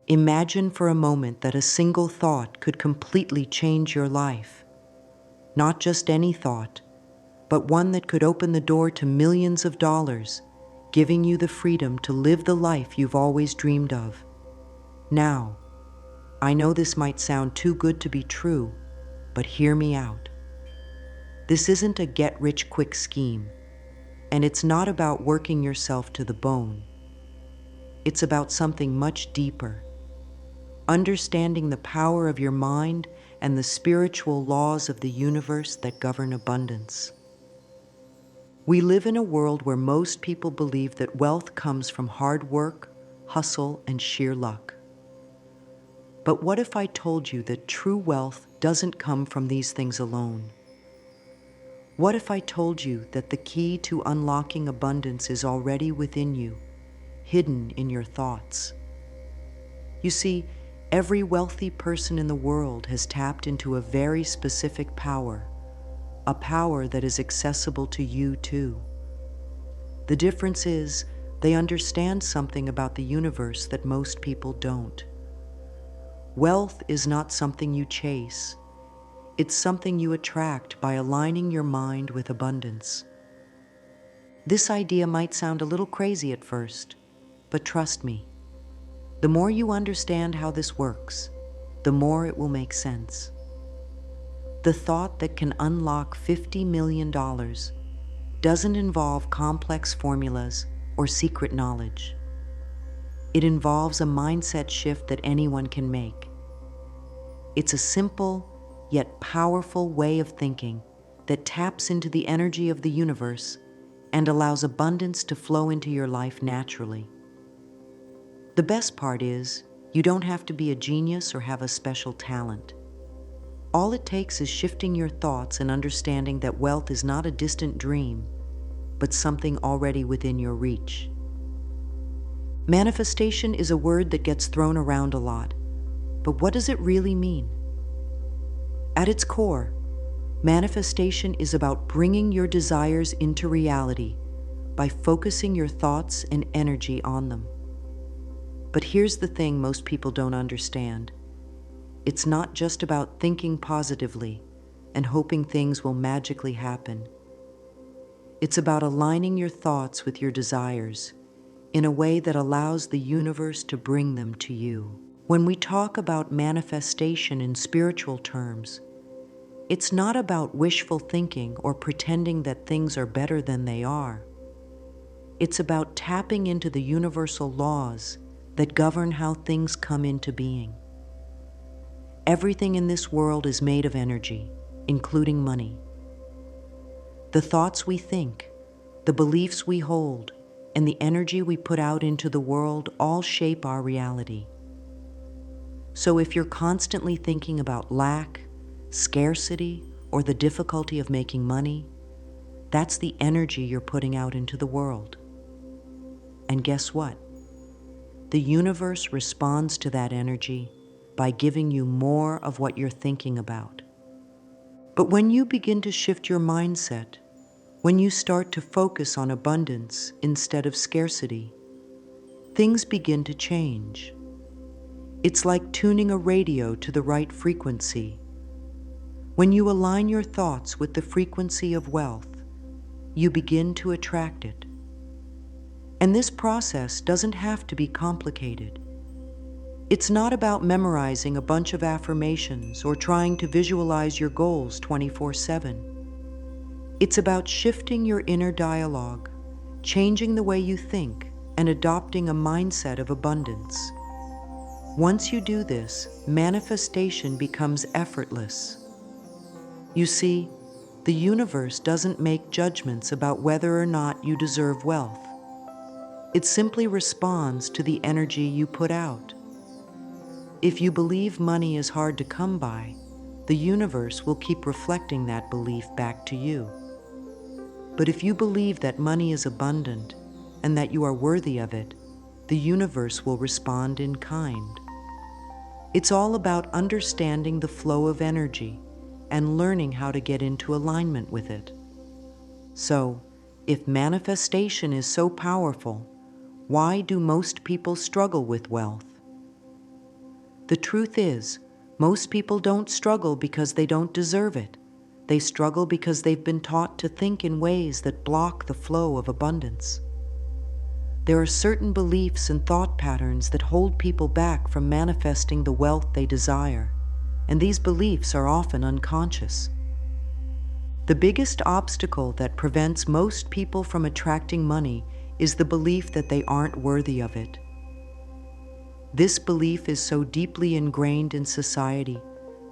Imagine for a moment that a single thought could completely change your life. Not just any thought, but one that could open the door to millions of dollars, giving you the freedom to live the life you've always dreamed of. Now, I know this might sound too good to be true, but hear me out. This isn't a get-rich-quick scheme, and it's not about working yourself to the bone. It's about something much deeper. Understanding the power of your mind and the spiritual laws of the universe that govern abundance. We live in a world where most people believe that wealth comes from hard work, hustle, and sheer luck. But what if I told you that true wealth doesn't come from these things alone? What if I told you that the key to unlocking abundance is already within you, hidden in your thoughts? You see, every wealthy person in the world has tapped into a very specific power, a power that is accessible to you too. The difference is, they understand something about the universe that most people don't. Wealth is not something you chase. It's something you attract by aligning your mind with abundance. This idea might sound a little crazy at first, but trust me, the more you understand how this works, the more it will make sense. The thought that can unlock $50 million doesn't involve complex formulas or secret knowledge. It involves a mindset shift that anyone can make. It's a simple yet powerful way of thinking that taps into the energy of the universe and allows abundance to flow into your life naturally. The best part is, you don't have to be a genius or have a special talent. All it takes is shifting your thoughts and understanding that wealth is not a distant dream, but something already within your reach. Manifestation is a word that gets thrown around a lot, but what does it really mean? At its core, manifestation is about bringing your desires into reality by focusing your thoughts and energy on them. But here's the thing most people don't understand. It's not just about thinking positively and hoping things will magically happen. It's about aligning your thoughts with your desires in a way that allows the universe to bring them to you. When we talk about manifestation in spiritual terms, it's not about wishful thinking or pretending that things are better than they are. It's about tapping into the universal laws that govern how things come into being. Everything in this world is made of energy, including money. The thoughts we think, the beliefs we hold, and the energy we put out into the world all shape our reality. So if you're constantly thinking about lack, scarcity, or the difficulty of making money, that's the energy you're putting out into the world. And guess what? The universe responds to that energy by giving you more of what you're thinking about. But when you begin to shift your mindset, when you start to focus on abundance instead of scarcity, things begin to change. It's like tuning a radio to the right frequency. When you align your thoughts with the frequency of wealth, you begin to attract it. And this process doesn't have to be complicated. It's not about memorizing a bunch of affirmations or trying to visualize your goals 24/7. It's about shifting your inner dialogue, changing the way you think, and adopting a mindset of abundance. Once you do this, manifestation becomes effortless. You see, the universe doesn't make judgments about whether or not you deserve wealth. It simply responds to the energy you put out. If you believe money is hard to come by, the universe will keep reflecting that belief back to you. But if you believe that money is abundant and that you are worthy of it, the universe will respond in kind. It's all about understanding the flow of energy and learning how to get into alignment with it. So, if manifestation is so powerful, why do most people struggle with wealth? The truth is, most people don't struggle because they don't deserve it. They struggle because they've been taught to think in ways that block the flow of abundance. There are certain beliefs and thought patterns that hold people back from manifesting the wealth they desire, and these beliefs are often unconscious. The biggest obstacle that prevents most people from attracting money is the belief that they aren't worthy of it. This belief is so deeply ingrained in society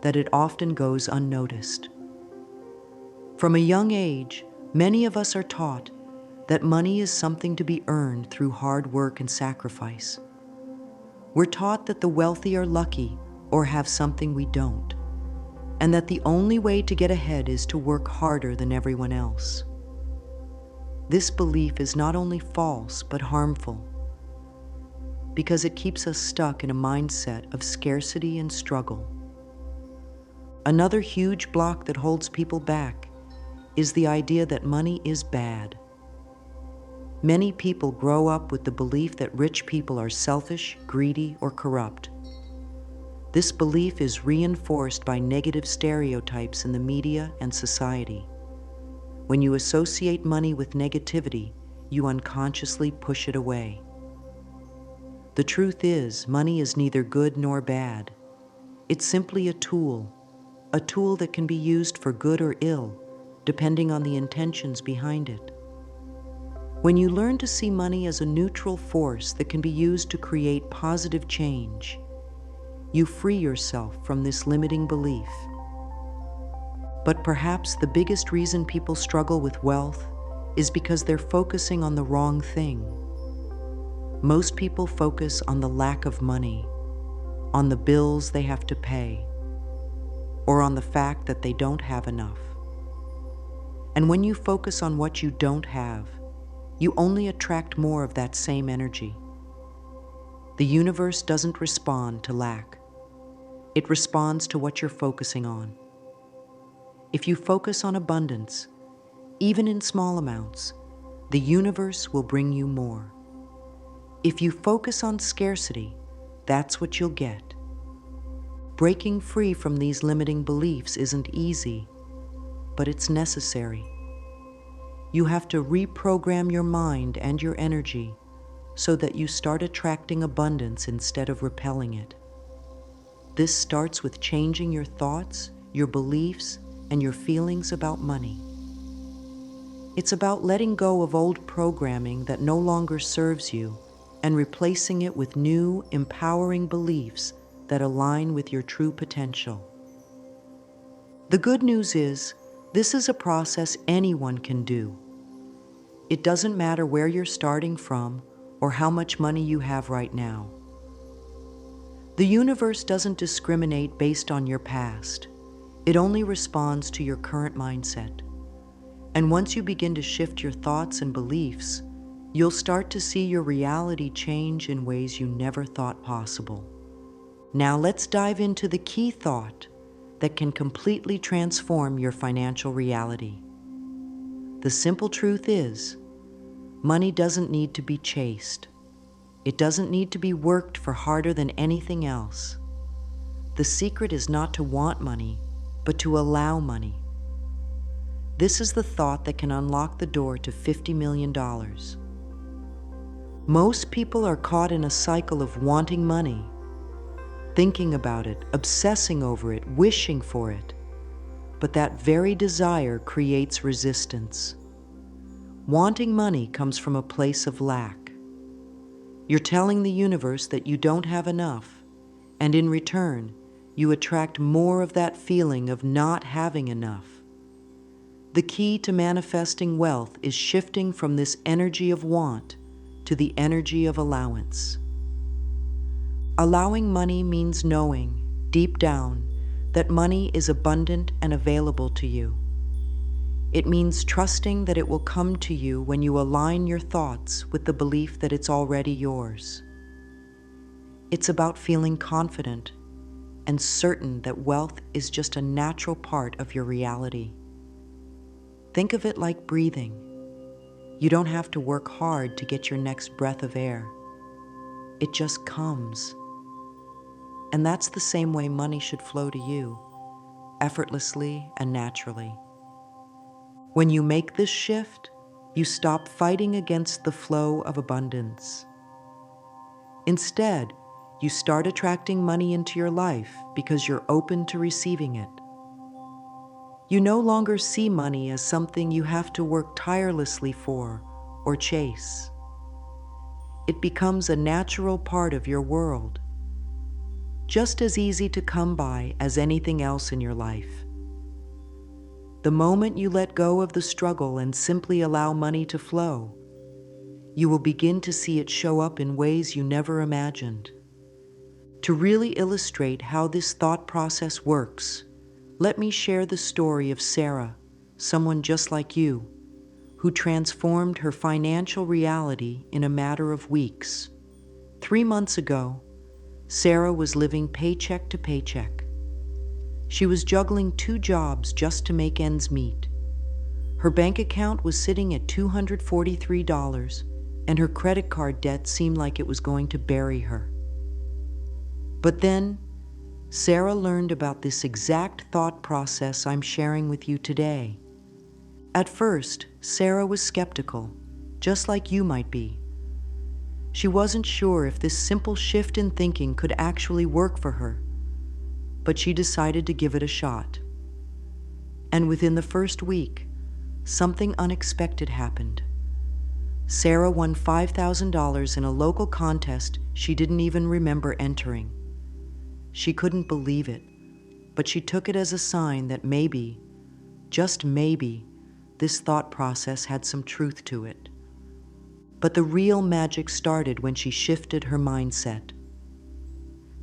that it often goes unnoticed. From a young age, many of us are taught that money is something to be earned through hard work and sacrifice. We're taught that the wealthy are lucky or have something we don't, and that the only way to get ahead is to work harder than everyone else. This belief is not only false but harmful, because it keeps us stuck in a mindset of scarcity and struggle. Another huge block that holds people back is the idea that money is bad. Many people grow up with the belief that rich people are selfish, greedy, or corrupt. This belief is reinforced by negative stereotypes in the media and society. When you associate money with negativity, you unconsciously push it away. The truth is, money is neither good nor bad. It's simply a tool that can be used for good or ill, depending on the intentions behind it. When you learn to see money as a neutral force that can be used to create positive change, you free yourself from this limiting belief. But perhaps the biggest reason people struggle with wealth is because they're focusing on the wrong thing. Most people focus on the lack of money, on the bills they have to pay, or on the fact that they don't have enough. And when you focus on what you don't have, you only attract more of that same energy. The universe doesn't respond to lack. It responds to what you're focusing on. If you focus on abundance, even in small amounts, the universe will bring you more. If you focus on scarcity, that's what you'll get. Breaking free from these limiting beliefs isn't easy, but it's necessary. You have to reprogram your mind and your energy so that you start attracting abundance instead of repelling it. This starts with changing your thoughts, your beliefs, and your feelings about money. It's about letting go of old programming that no longer serves you and replacing it with new, empowering beliefs that align with your true potential. The good news is, this is a process anyone can do. It doesn't matter where you're starting from or how much money you have right now. The universe doesn't discriminate based on your past. It only responds to your current mindset. And once you begin to shift your thoughts and beliefs, you'll start to see your reality change in ways you never thought possible. Now let's dive into the key thought that can completely transform your financial reality. The simple truth is, money doesn't need to be chased. It doesn't need to be worked for harder than anything else. The secret is not to want money, but to allow money. This is the thought that can unlock the door to $50 million. Most people are caught in a cycle of wanting money, thinking about it, obsessing over it, wishing for it. But that very desire creates resistance. Wanting money comes from a place of lack. You're telling the universe that you don't have enough, and in return, you attract more of that feeling of not having enough. The key to manifesting wealth is shifting from this energy of want to the energy of allowance. Allowing money means knowing, deep down, that money is abundant and available to you. It means trusting that it will come to you when you align your thoughts with the belief that it's already yours. It's about feeling confident and certain that wealth is just a natural part of your reality. Think of it like breathing. You don't have to work hard to get your next breath of air. It just comes. And that's the same way money should flow to you, effortlessly and naturally. When you make this shift, you stop fighting against the flow of abundance. Instead, you start attracting money into your life because you're open to receiving it. You no longer see money as something you have to work tirelessly for or chase. It becomes a natural part of your world, just as easy to come by as anything else in your life. The moment you let go of the struggle and simply allow money to flow, you will begin to see it show up in ways you never imagined. To really illustrate how this thought process works, let me share the story of Sarah, someone just like you, who transformed her financial reality in a matter of weeks. 3 months ago, Sarah was living paycheck to paycheck. She was juggling 2 jobs just to make ends meet. Her bank account was sitting at $243, and her credit card debt seemed like it was going to bury her. But then, Sarah learned about this exact thought process I'm sharing with you today. At first, Sarah was skeptical, just like you might be. She wasn't sure if this simple shift in thinking could actually work for her, but she decided to give it a shot. And within the first week, something unexpected happened. Sarah won $5,000 in a local contest she didn't even remember entering. She couldn't believe it, but she took it as a sign that maybe, just maybe, this thought process had some truth to it. But the real magic started when she shifted her mindset.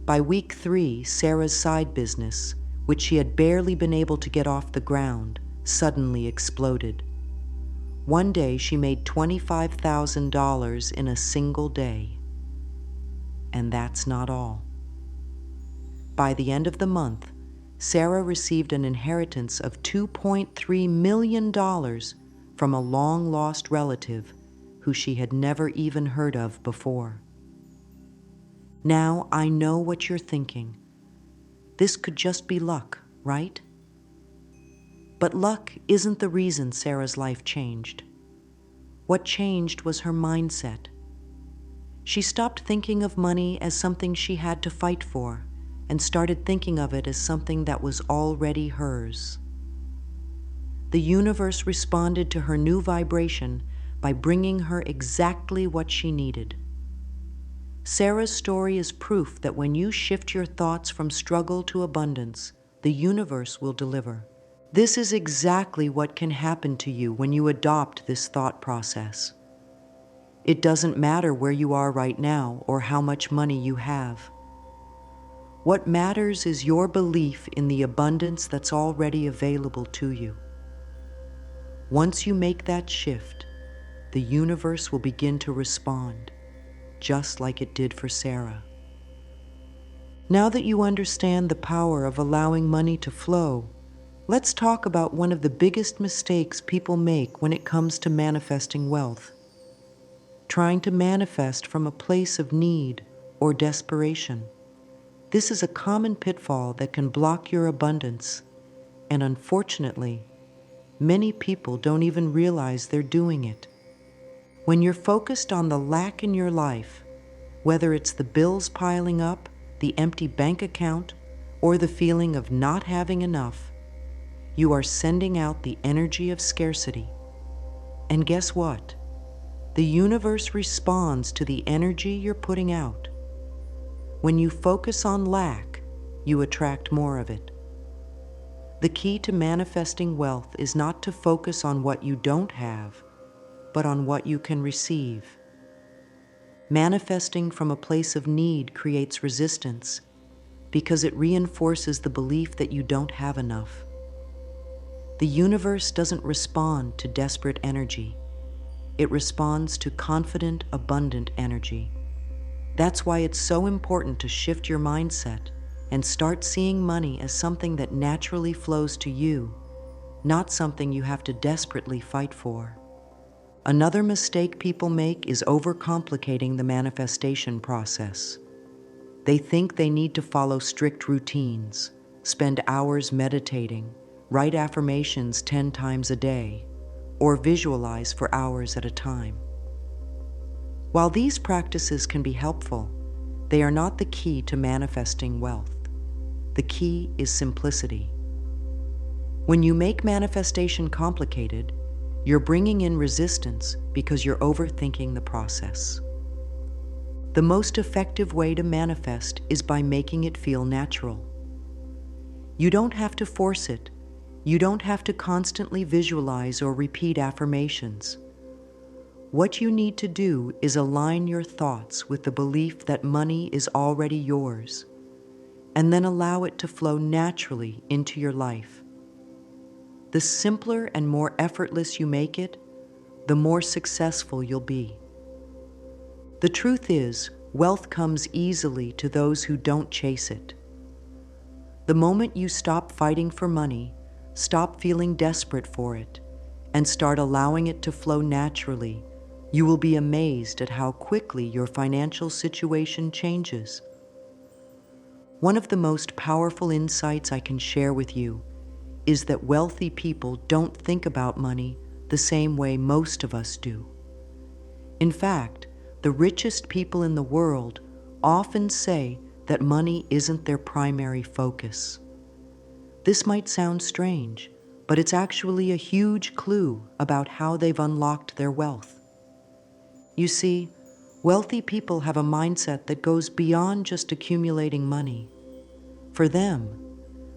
By week 3, Sarah's side business, which she had barely been able to get off the ground, suddenly exploded. One day she made $25,000 in a single day. And that's not all. By the end of the month, Sarah received an inheritance of $2.3 million from a long-lost relative who she had never even heard of before. Now I know what you're thinking. This could just be luck, right? But luck isn't the reason Sarah's life changed. What changed was her mindset. She stopped thinking of money as something she had to fight for and started thinking of it as something that was already hers. The universe responded to her new vibration by bringing her exactly what she needed. Sarah's story is proof that when you shift your thoughts from struggle to abundance, the universe will deliver. This is exactly what can happen to you when you adopt this thought process. It doesn't matter where you are right now or how much money you have. What matters is your belief in the abundance that's already available to you. Once you make that shift, the universe will begin to respond, just like it did for Sarah. Now that you understand the power of allowing money to flow, let's talk about one of the biggest mistakes people make when it comes to manifesting wealth. Trying to manifest from a place of need or desperation. This is a common pitfall that can block your abundance, and unfortunately, many people don't even realize they're doing it. When you're focused on the lack in your life, whether it's the bills piling up, the empty bank account, or the feeling of not having enough, you are sending out the energy of scarcity. And guess what? The universe responds to the energy you're putting out. When you focus on lack, you attract more of it. The key to manifesting wealth is not to focus on what you don't have, but on what you can receive. Manifesting from a place of need creates resistance because it reinforces the belief that you don't have enough. The universe doesn't respond to desperate energy. It responds to confident, abundant energy. That's why it's so important to shift your mindset and start seeing money as something that naturally flows to you, not something you have to desperately fight for. Another mistake people make is overcomplicating the manifestation process. They think they need to follow strict routines, spend hours meditating, write affirmations 10 times a day, or visualize for hours at a time. While these practices can be helpful, they are not the key to manifesting wealth. The key is simplicity. When you make manifestation complicated, you're bringing in resistance because you're overthinking the process. The most effective way to manifest is by making it feel natural. You don't have to force it. You don't have to constantly visualize or repeat affirmations. What you need to do is align your thoughts with the belief that money is already yours, and then allow it to flow naturally into your life. The simpler and more effortless you make it, the more successful you'll be. The truth is, wealth comes easily to those who don't chase it. The moment you stop fighting for money, stop feeling desperate for it, and start allowing it to flow naturally, you will be amazed at how quickly your financial situation changes. One of the most powerful insights I can share with you is that wealthy people don't think about money the same way most of us do. In fact, the richest people in the world often say that money isn't their primary focus. This might sound strange, but it's actually a huge clue about how they've unlocked their wealth. You see, wealthy people have a mindset that goes beyond just accumulating money. For them,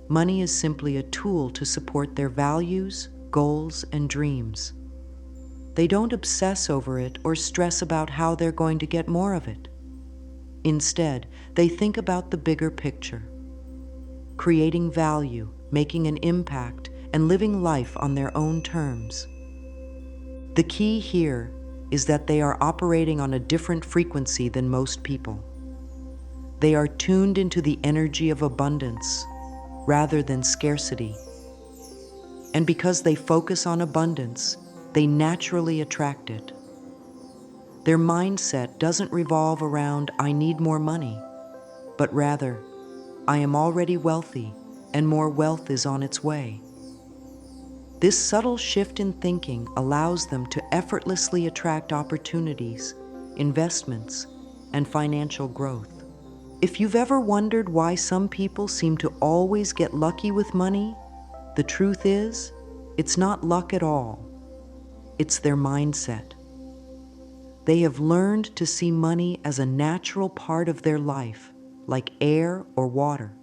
money is simply a tool to support their values, goals, and dreams. They don't obsess over it or stress about how they're going to get more of it. Instead, they think about the bigger picture, creating value, making an impact, and living life on their own terms. The key here is that they are operating on a different frequency than most people. They are tuned into the energy of abundance rather than scarcity. And because they focus on abundance, they naturally attract it. Their mindset doesn't revolve around, "I need more money," but rather, "I am already wealthy and more wealth is on its way." This subtle shift in thinking allows them to effortlessly attract opportunities, investments, and financial growth. If you've ever wondered why some people seem to always get lucky with money, the truth is, it's not luck at all. It's their mindset. They have learned to see money as a natural part of their life, like air or water.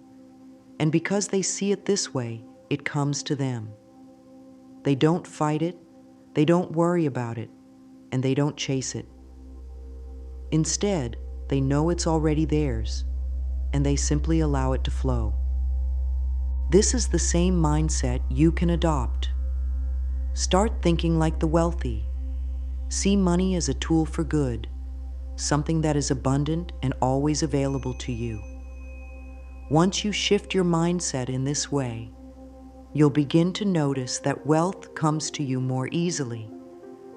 And because they see it this way, it comes to them. They don't fight it, they don't worry about it, and they don't chase it. Instead, they know it's already theirs, and they simply allow it to flow. This is the same mindset you can adopt. Start thinking like the wealthy. See money as a tool for good, something that is abundant and always available to you. Once you shift your mindset in this way, you'll begin to notice that wealth comes to you more easily,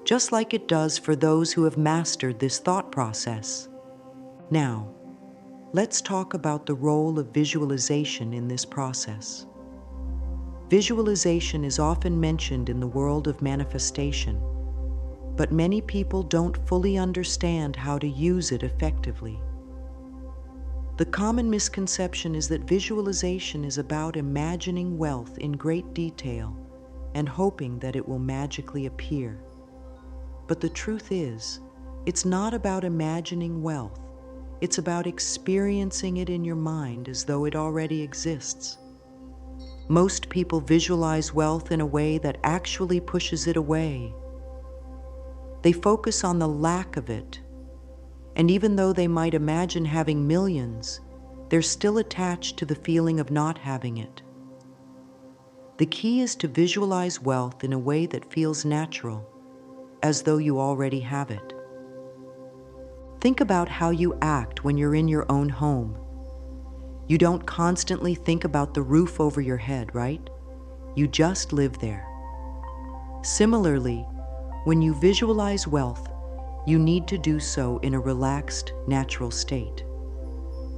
just like it does for those who have mastered this thought process. Now, let's talk about the role of visualization in this process. Visualization is often mentioned in the world of manifestation, but many people don't fully understand how to use it effectively. The common misconception is that visualization is about imagining wealth in great detail and hoping that it will magically appear. But the truth is, it's not about imagining wealth. It's about experiencing it in your mind as though it already exists. Most people visualize wealth in a way that actually pushes it away. They focus on the lack of it, and even though they might imagine having millions, they're still attached to the feeling of not having it. The key is to visualize wealth in a way that feels natural, as though you already have it. Think about how you act when you're in your own home. You don't constantly think about the roof over your head, right? You just live there. Similarly, when you visualize wealth, you need to do so in a relaxed, natural state.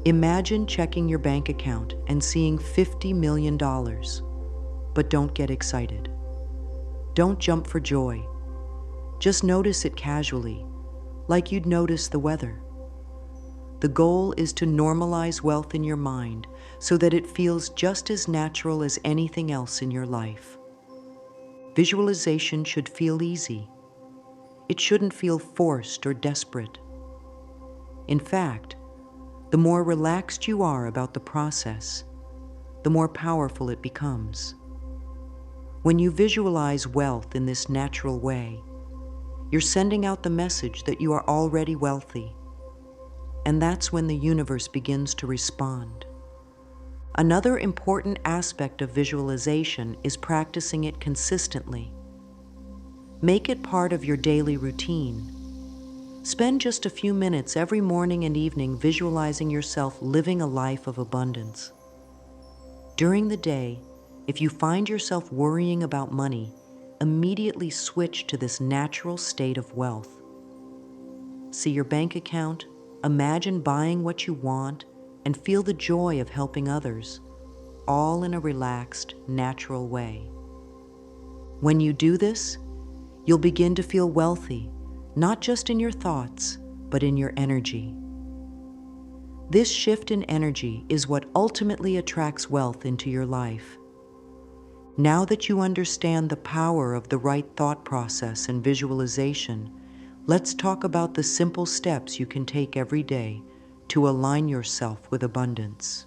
Imagine checking your bank account and seeing $50 million, but don't get excited. Don't jump for joy. Just notice it casually, like you'd notice the weather. The goal is to normalize wealth in your mind so that it feels just as natural as anything else in your life. Visualization should feel easy. It shouldn't feel forced or desperate. In fact, the more relaxed you are about the process, the more powerful it becomes. When you visualize wealth in this natural way, you're sending out the message that you are already wealthy, and that's when the universe begins to respond. Another important aspect of visualization is practicing it consistently. Make it part of your daily routine. Spend just a few minutes every morning and evening visualizing yourself living a life of abundance. During the day, if you find yourself worrying about money, immediately switch to this natural state of wealth. See your bank account, imagine buying what you want, and feel the joy of helping others, all in a relaxed, natural way. When you do this, you'll begin to feel wealthy, not just in your thoughts, but in your energy. This shift in energy is what ultimately attracts wealth into your life. Now that you understand the power of the right thought process and visualization, let's talk about the simple steps you can take every day to align yourself with abundance.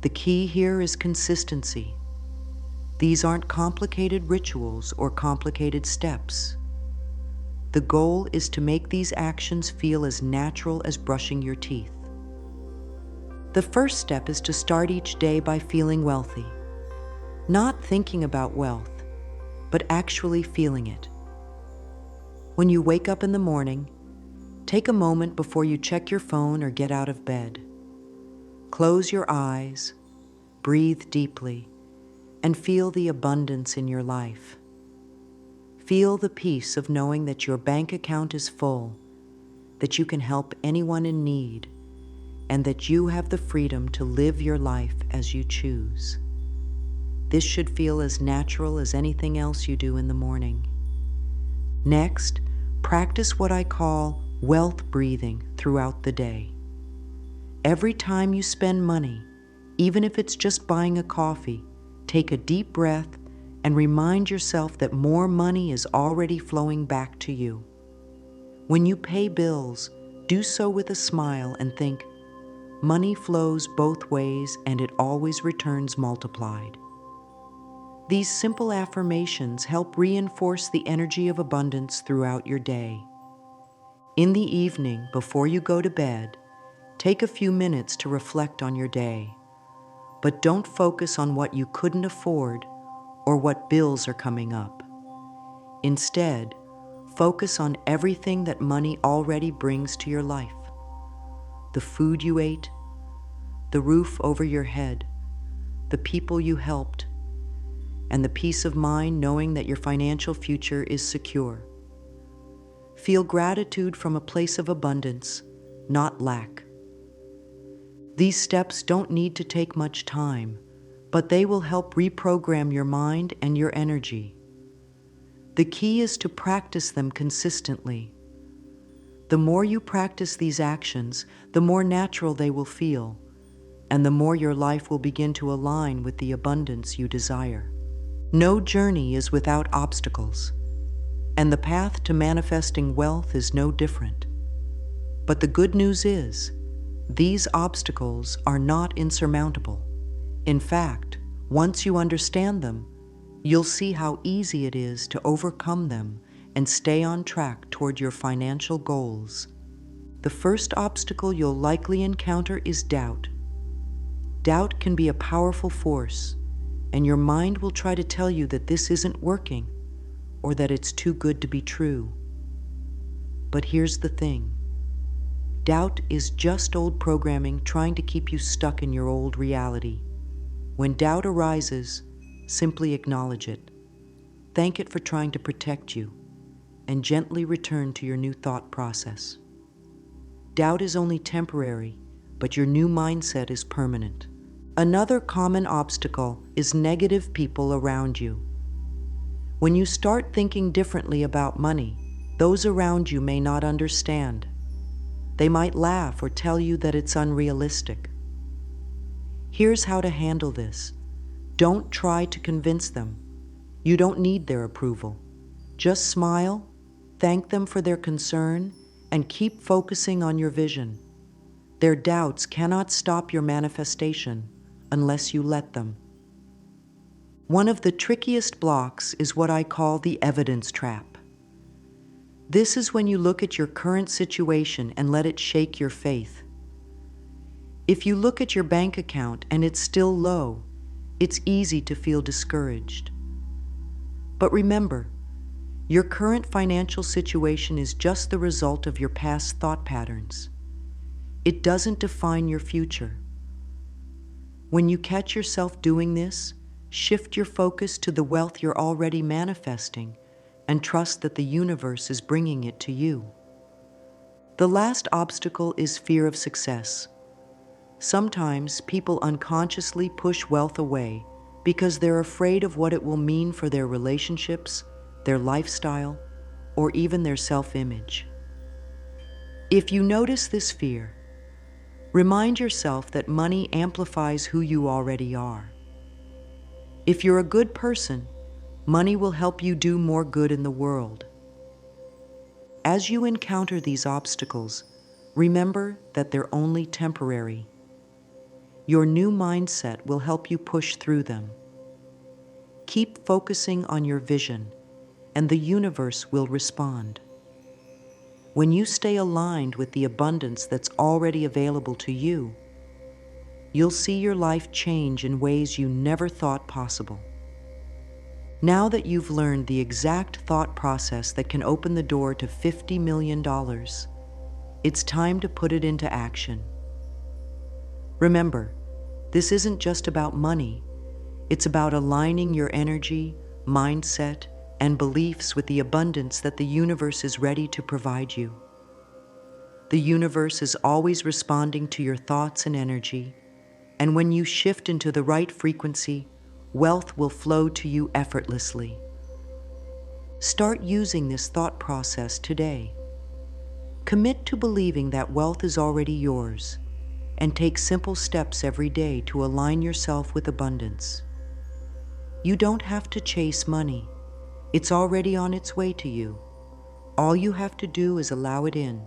The key here is consistency. These aren't complicated rituals or complicated steps. The goal is to make these actions feel as natural as brushing your teeth. The first step is to start each day by feeling wealthy. Not thinking about wealth, but actually feeling it. When you wake up in the morning, take a moment before you check your phone or get out of bed. Close your eyes, breathe deeply, and feel the abundance in your life. Feel the peace of knowing that your bank account is full, that you can help anyone in need, and that you have the freedom to live your life as you choose. This should feel as natural as anything else you do in the morning. Next, practice what I call wealth breathing throughout the day. Every time you spend money, even if it's just buying a coffee, take a deep breath and remind yourself that more money is already flowing back to you. When you pay bills, do so with a smile and think, money flows both ways and it always returns multiplied. These simple affirmations help reinforce the energy of abundance throughout your day. In the evening, before you go to bed, take a few minutes to reflect on your day. But don't focus on what you couldn't afford or what bills are coming up. Instead, focus on everything that money already brings to your life. The food you ate, the roof over your head, the people you helped, and the peace of mind knowing that your financial future is secure. Feel gratitude from a place of abundance, not lack. These steps don't need to take much time, but they will help reprogram your mind and your energy. The key is to practice them consistently. The more you practice these actions, the more natural they will feel, and the more your life will begin to align with the abundance you desire. No journey is without obstacles, and the path to manifesting wealth is no different. But the good news is, these obstacles are not insurmountable. In fact, once you understand them, you'll see how easy it is to overcome them and stay on track toward your financial goals. The first obstacle you'll likely encounter is doubt. Doubt can be a powerful force, and your mind will try to tell you that this isn't working or that it's too good to be true. But here's the thing. Doubt is just old programming trying to keep you stuck in your old reality. When doubt arises, simply acknowledge it. Thank it for trying to protect you, and gently return to your new thought process. Doubt is only temporary, but your new mindset is permanent. Another common obstacle is negative people around you. When you start thinking differently about money, those around you may not understand. They might laugh or tell you that it's unrealistic. Here's how to handle this. Don't try to convince them. You don't need their approval. Just smile, thank them for their concern, and keep focusing on your vision. Their doubts cannot stop your manifestation unless you let them. One of the trickiest blocks is what I call the evidence trap. This is when you look at your current situation and let it shake your faith. If you look at your bank account and it's still low, it's easy to feel discouraged. But remember, your current financial situation is just the result of your past thought patterns. It doesn't define your future. When you catch yourself doing this, shift your focus to the wealth you're already manifesting and trust that the universe is bringing it to you. The last obstacle is fear of success. Sometimes people unconsciously push wealth away because they're afraid of what it will mean for their relationships, their lifestyle, or even their self-image. If you notice this fear, remind yourself that money amplifies who you already are. If you're a good person, money will help you do more good in the world. As you encounter these obstacles, remember that they're only temporary. Your new mindset will help you push through them. Keep focusing on your vision, and the universe will respond. When you stay aligned with the abundance that's already available to you, you'll see your life change in ways you never thought possible. Now that you've learned the exact thought process that can open the door to $50 million, it's time to put it into action. Remember, this isn't just about money. It's about aligning your energy, mindset, and beliefs with the abundance that the universe is ready to provide you. The universe is always responding to your thoughts and energy, and when you shift into the right frequency, wealth will flow to you effortlessly. Start using this thought process today. Commit to believing that wealth is already yours, and take simple steps every day to align yourself with abundance. You don't have to chase money. It's already on its way to you. All you have to do is allow it in.